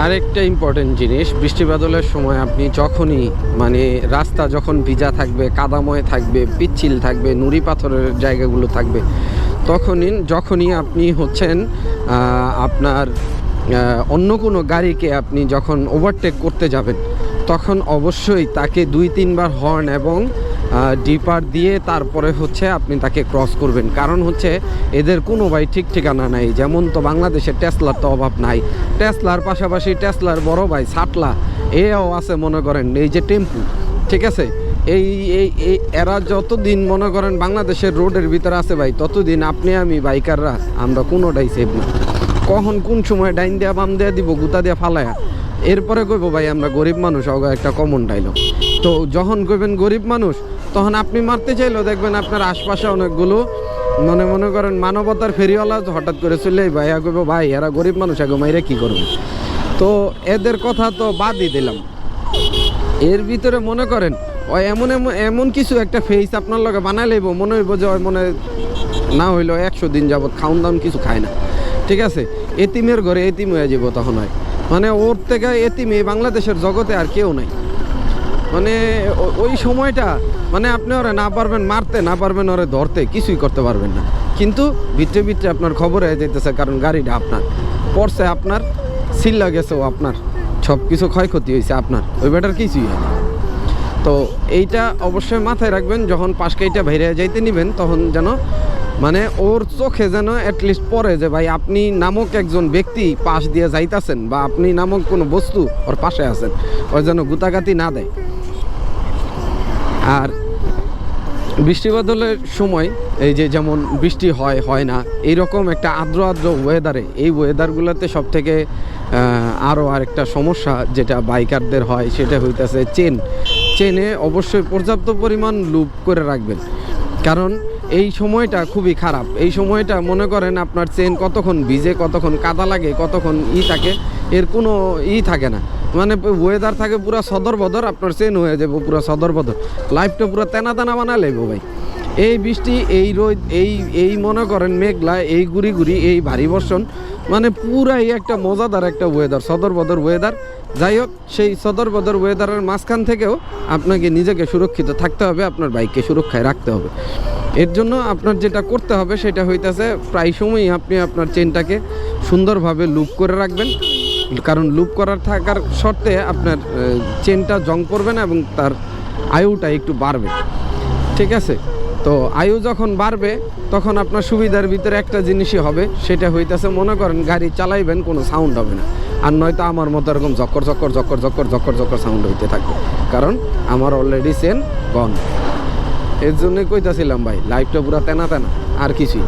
আরেকটা ইম্পর্টেন্ট জিনিস, বৃষ্টি বাদলের সময় আপনি যখনই মানে রাস্তা যখন ভিজা থাকবে, কাদাময় থাকবে, পিচ্ছিল থাকবে, নুড়ি পাথরের জায়গাগুলো থাকবে, যখনই আপনি হচ্ছেন আপনার অন্য কোনো গাড়িকে আপনি যখন ওভারটেক করতে যাবেন, তখন অবশ্যই তাকে 2-3 বার হর্ন এবং ডিপার দিয়ে তারপরে হচ্ছে আপনি তাকে ক্রস করবেন। কারণ হচ্ছে এদের কোনো ঠিক ঠিকানা নাই। যেমন তো বাংলাদেশে টেসলার তো অভাব নাই, টেসলার পাশাপাশি টেসলার বড় ভাই সাটলা এও আছে, মনে করেন এই যে টেম্পু, ঠিক আছে। এই এই এই এরা যতদিন মনে করেন বাংলাদেশের রোডের ভিতরে আছে ভাই, ততদিন আপনি আমি বাইকাররা আমরা কোনোটাই সেফ না। কখন কোন সময় ডাইন দেওয়া বাম দেওয়া দিব, গুতা দেওয়া ফালায়া, এরপরে কইব ভাই আমরা গরিব মানুষ, একটা কমন ডাইলগ। তো যখন কইবেন গরিব মানুষ, তখন আপনি মারতে চাইলেও দেখবেন আপনার আশপাশে অনেকগুলো মনে করেন মানবতার ফেরিওয়ালা হঠাৎ করে চলে ভাইয়া কইব ভাই এরা গরিব মানুষ, আগে মাইরা কী করবে। তো এদের কথা তো বাদই দিলাম। এর ভিতরে মনে করেন ওই এমন কিছু একটা ফেস আপনার লগে বানাই লইব, মনে হইব যে ওই মনে না হইলো 100 দিন যাবৎ খাউন দাউন কিছু খায় না, ঠিক আছে। এতিমের ঘরে এতিম হয়ে যাব তখন হয়, মানে ওর থেকে এতিম এই বাংলাদেশের জগতে আর কেউ নাই। মানে ওই সময়টা মানে আপনি ওরে না পারবেন মারতে, না পারবেন ওরে ধরতে, কিছুই করতে পারবেন না। কিন্তু ভিতরে ভিতরে আপনার খবর হয়ে যেতেছে, কারণ গাড়িটা আপনার পড়ছে, আপনার সিল্লা গেছেও আপনার, সব কিছু ক্ষয়ক্ষতি হয়েছে আপনার, ওই ব্যাটার কিছুই হয় না। তো এইটা অবশ্যই মাথায় রাখবেন, যখন পাশকাইটা বাইরে যাইতে নিবেন তখন যেন মানে ওর চোখে যেন অ্যাটলিস্ট পড়ে যে ভাই আপনি নামক একজন ব্যক্তি পাশ দিয়ে যাইতেছেন, বা আপনি নামক কোনো বস্তু ওর পাশে আছেন, ওর যেন গুতাগাতি না দেয়। আর বৃষ্টি বাদলের সময় এই যে যেমন বৃষ্টি হয় না, এইরকম একটা আর্দ্র ওয়েদারে, এই ওয়েদারগুলোতে সব থেকে আরও আরেকটা সমস্যা যেটা বাইকারদের হয় সেটা হইতেছে চেনে অবশ্যই পর্যাপ্ত পরিমাণ লুপ করে রাখবেন। কারণ এই সময়টা খুবই খারাপ। এই সময়টা মনে করেন আপনার চেন কতক্ষণ ভিজে, কতক্ষণ কাদা লাগে, কতক্ষণ থাকে, এর কোনো থাকে না। মানে ওয়েদার থাকে পুরো সদর বদর, আপনার চেন হয়ে যাবো পুরো সদর বদর, লাইফটা পুরো তেনা বানা লেবো ভাই। এই বৃষ্টি, এই রোদ, এই মনে করেন মেঘলা, এই গুড়ি এই ভারী বর্ষণ, মানে পুরাই একটা মজাদার একটা ওয়েদার, সদর বদর ওয়েদার। যাই হোক, সেই সদর বদর ওয়েদারের মাঝখান থেকেও আপনাকে নিজেকে সুরক্ষিত থাকতে হবে, আপনার বাইককে সুরক্ষায় রাখতে হবে। এর জন্য আপনার যেটা করতে হবে সেটা হইতেছে প্রায় সময়ই আপনি আপনার চেনটাকে সুন্দরভাবে লুপ করে রাখবেন। কারণ লুপ করার থাকার শর্তে আপনার চেনটা জং পড়বে না এবং তার আয়ুটা একটু বাড়বে, ঠিক আছে। তো আয়ু যখন বাড়বে তখন আপনার সুবিধার ভিতরে একটা জিনিসই হবে, সেটা হইতেছে মনে করেন গাড়ি চালাইবেন কোনো সাউন্ড হবে না। আর নয়তো আমার মতো এরকম জক্কর সাউন্ড হইতে থাকবে, কারণ আমার অলরেডি চেন বন্ধ। এর জন্যই কইতাছিলাম ভাই লাইফটা পুরো তেনা আর কিছুই।